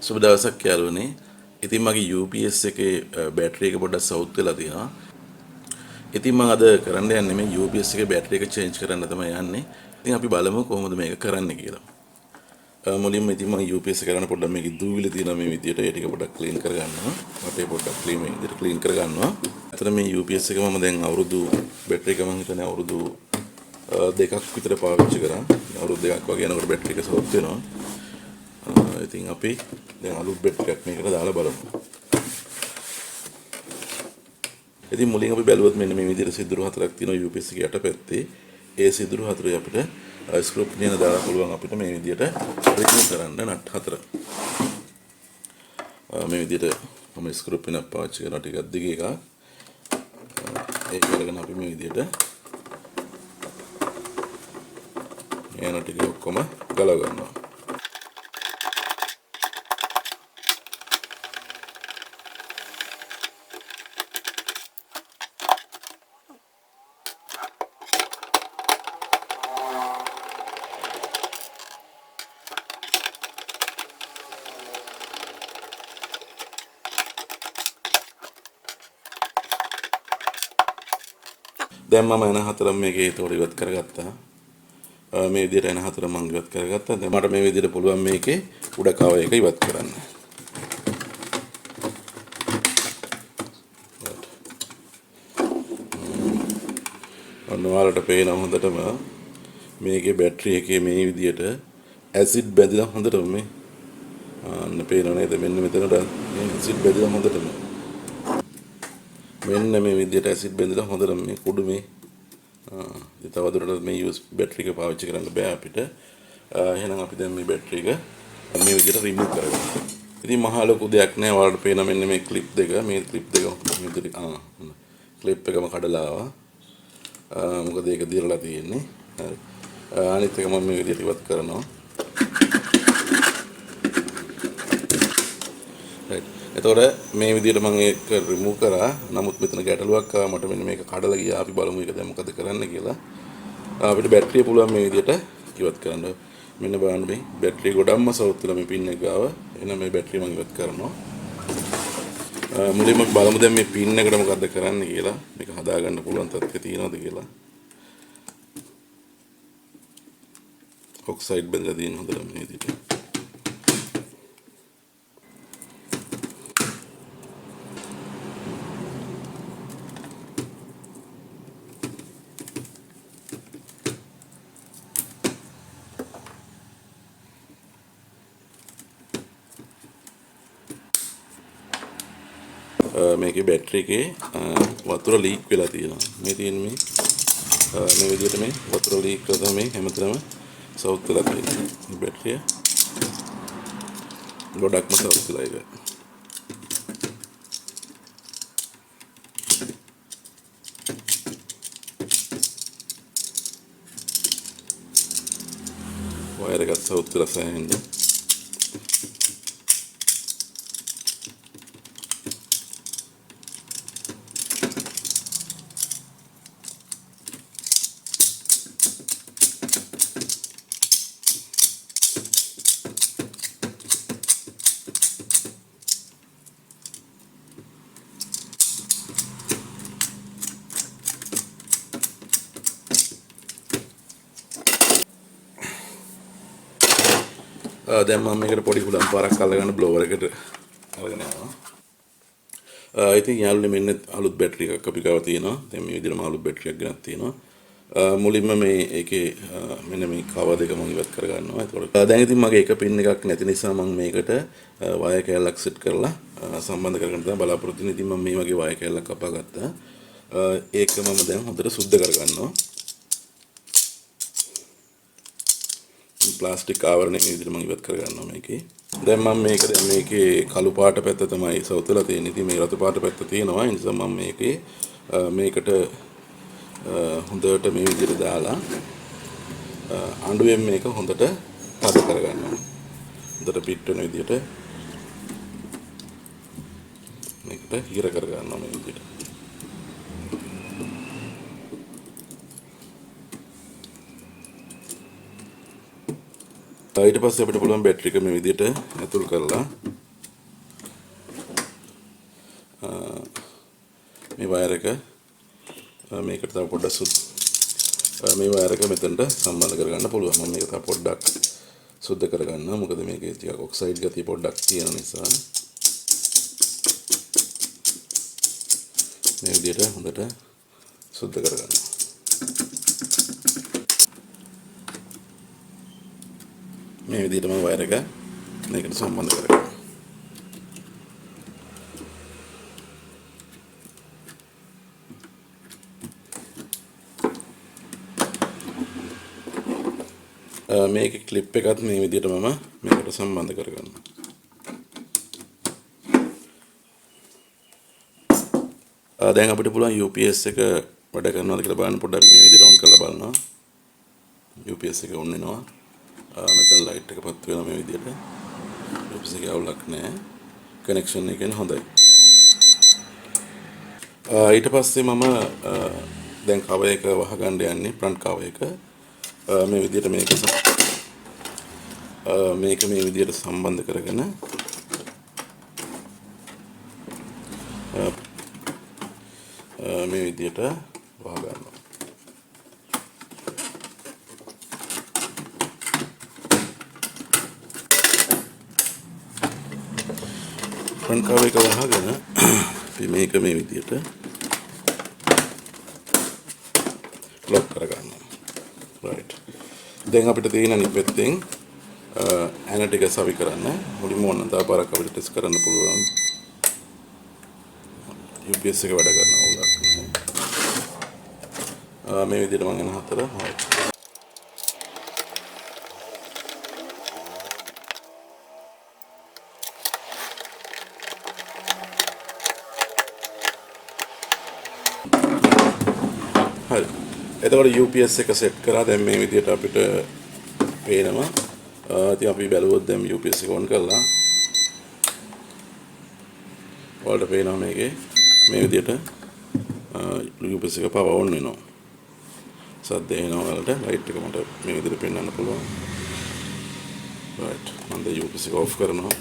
සුබ දවසක් යාළුවනේ. ඉතින් මගේ UPS එකේ බැටරි එක පොඩ්ඩක් සවුත් වෙලා තියෙනවා. ඉතින් මම අද කරන්න යන්නේ මේ UPS එකේ බැටරි එක චේන්ජ් කරන්න තමයි යන්නේ. ඉතින් අපි බලමු කොහොමද මේක කරන්න කියලා. මුලින්ම ඉතින් මම UPS එක කරන්න පොඩ්ඩක් මේකේ දූවිලි තියෙනවා මේ විදියට. ඒ ටික පොඩ්ඩක් ක්ලීන් කරගන්නවා. වටේ පොඩ්ඩක් ක්ලීන් කරගන්නවා. අතන මේ UPS එක මම දැන් අවුරුදු බැටරි එක මම හිතන්නේ අවුරුදු දෙකක් විතර පාවිච්චි කරා. අවුරුදු දෙකක් වගේ යනකොට බැටරි එක සවුත් වෙනවා. ඉතින් අපි දැන් අලුත් බැටරි එකක් මේකට දාලා බලමු. ඉතින් මුලින් අපි බැලුවොත් මෙන්න මේ විදිහට සිදුරු හතරක් තියෙනවා UPS එකේ යටපැත්තේ. ඒ සිදුරු හතරේ අපිට ස්ක්‍රූ පිටින් දාලා පුළුවන් අපිට මේ විදිහට රිමූව් කරන්න නට් හතර. මේ විදිහට මම ස්ක්‍රූ පිනක් පාවිච්චි කරලා ටිකක් දිග එකක්. ඒක කරගෙන අපි මේ විදිහට යන ටික ඔක්කොම ගලව ගන්නවා. දැන් මම එන හතරම මේකේ තෝර ඉවත් කරගත්තා. මේ විදිහට එන හතර මම ඉවත් කරගත්තා. දැන් මට මේ විදිහට පුළුවන් මේකේ උඩ කව එක ඉවත් කරන්න. ඔන්න ඔයාලට පේන හොඳටම මේකේ බැටරි එකේ මේ විදිහට ඇසිඩ් බැඳිලා හොඳටම මේ අන්න පේනව නේද? මෙන්න මෙතනට ඇසිඩ් බැඳිලා හොඳටම මෙන්න මේ විදිහට ඇසිඩ් බැඳිලා හොඳටම මේ කුඩු මේ තවදුරටත් මේ බැටරි එක පාවිච්චි කරන්න බෑ අපිට. එහෙනම් අපි දැන් මේ බැටරි එක මේ විදිහට රිමූව් කරගන්න. ඉතින් මහා ලොකු දෙයක් නෑ. ඔයාලට පේන මෙන්න මේ ක්ලිප් දෙක මේ විදිහට ක්ලිප් එකම කඩලා ආවා. මොකද ඒක දිරලා තියෙන්නේ. හරි. අනිත් එක මම මේ විදිහට ඉවත් කරනවා. එතකොට මේ විදිහට මම ඒක රිමූව් කරා. නමුත් මෙතන ගැටලුවක් ආවා. මට මෙන්න මේක කඩලා ගියා. අපි බලමු ඒක දැන් මොකද කරන්න කියලා. අපිට බැටරිය පුළුවන් මේ විදිහට ඉවත් කරන්න. මෙන්න බලන්න මේ බැටරිය ගොඩක්ම සවුත් වෙලා මේ පින් එක ගාව. එහෙනම් මේ බැටරිය මම ඉවත් කරනවා. මුලින්ම බලමු දැන් මේ පින් එකට මොකද්ද කරන්න කියලා. මේක හදාගන්න පුළුවන් තත්ත්වය තියෙනවද කියලා. ඔක්සයිඩ් බෙදලා තියෙන හොඳට මේ විදිහට. මේකේ බැටරි එකේ වතුර ලීක් වෙලා තියෙනවා. මේ තියෙන මේ විදිහට මේ වතුර ලීක් කරලා මේ හැමතැනම සවුත් වෙලා තියෙනවා. මේ බැටරිය ගොඩක්ම සවුත් වෙලා ඉවරයි. වයර් එකත් සවුත් වෙලා සෑහෙන්න. දැන් මම මේකට පොඩි හුලම් පාරක් අල්ලගන්න බ්ලෝවර් එකට අරගෙන යනවා. ඉතින් යාළුවනේ මෙන්න අලුත් බැටරි එකක් අපි ගාව තියෙනවා. දැන් මේ විදිහටම අලුත් බැටරි එකක් ගෙනත් තියෙනවා. මුලින්ම මේ ඒකේ මෙන්න මේ කව දෙක මම ඉවත් කර ගන්නවා. ඒතකොට දැන් ඉතින් මගේ එක පින් එකක් නැති නිසා මම මේකට වයර් කෑල්ලක් සෙට් කරලා සම්බන්ධ කරගෙන තමයි බලාපොරොත්තු වෙන්නේ. ඉතින් මම මේ වගේ වයර් කෑල්ලක් කපා ගත්තා. ඒක මම දැන් හොඳට සුද්ධ කර ගන්නවා. ප්ලාස්ටික් ආවරණය මේ විදිහට මම ඉවත් කර ගන්නවා මේකේ. දැන් මම මේකේ කළු පාට පැත්ත තමයි සවුත් වෙලා තියෙන්නේ. ඉතින් මේ රතු පාට පැත්ත තියෙනවා. ඒ නිසා මම මේකේ මේකට හොඳට මේ විදිහට දාලා අඬුවෙන් මේක හොඳට තද කර ගන්නවා. හොඳට පිට වෙන විදිහට මේකට හිර කර ගන්නවා මේ විදිහට. ඊට පස්සේ අපිට පුළුවන් බැටරි එක මේ විදිහට ඇතුල් කරලා මේ වයර් එක මේකට තව පොඩ්ඩක් මේ වයර් එක මෙතනට සම්බන්ධ කරගන්න පුළුවන්. මම මේක තව පොඩ්ඩක් සුද්ධ කරගන්නවා. මොකද මේකේ ටිකක් ඔක්සයිඩ් ගතිය පොඩ්ඩක් තියෙන නිසා. මේ විදිහට හොඳට සුද්ධ කරගන්නවා. මේ විදිහට මම වයර් එක මේකට සම්බන්ධ කරගන්නවා. මේකේ ක්ලිප් එකත් මේ විදිහට මම මේකට සම්බන්ධ කරගන්නවා. දැන් අපිට පුළුවන් UPS එක වැඩ කරනවද කියලා බලන්න. පොඩ්ඩක් මේ විදිහට ඔන් කරලා බලනවා. UPS එක ඔන් වෙනවා. මෙතන ලයිට් එක පත් වෙනවා මේ විදිහට. UPS එකේ අවුලක් නැහැ. කනෙක්ෂන් එක හොඳයි. ඊට පස්සේ මම දැන් කවර් එක වහගන්න යන්නේ ෆ්‍රන්ට් කවර් එක. මේ විදිහට මේක මේ විදිහට සම්බන්ධ කරගෙන මේ විදිහට වහ ගන්නවා. ෆ්‍රන්ට් කවර් එක වහගෙන අපි මේක මේ විදිහට ලොක් කරගන්නවා. right. දැන් අපිට තියෙන අනිත් පැත්තෙන් ඇන ටික සවි කරන්න මුලින්ම ඕන තව පාරක් අපිට ටෙස්ට් කරන්න පුළුවන්. UPS එක වැඩ කරනවා උගක් නේ. මේ විදිහට මම එන හතර හරි. හරි. එතකොට UPS එක සෙට් කරා. දැන් මේ විදිහට අපිට පේනවා. ඉතින් අපි බැලුවොත් දැන් UPS එක ඔන් කරලා ඔයාලට පේනවා මේකේ මේ විදිහට UPS එක පවර් ඔන් වෙනවා. සද්ද එනවා ඔයාලට. ලයිට් එක මට මේ විදිහට පෙන්වන්න පුළුවන්. right. මම දැන් UPS එක ඔෆ් කරනවා.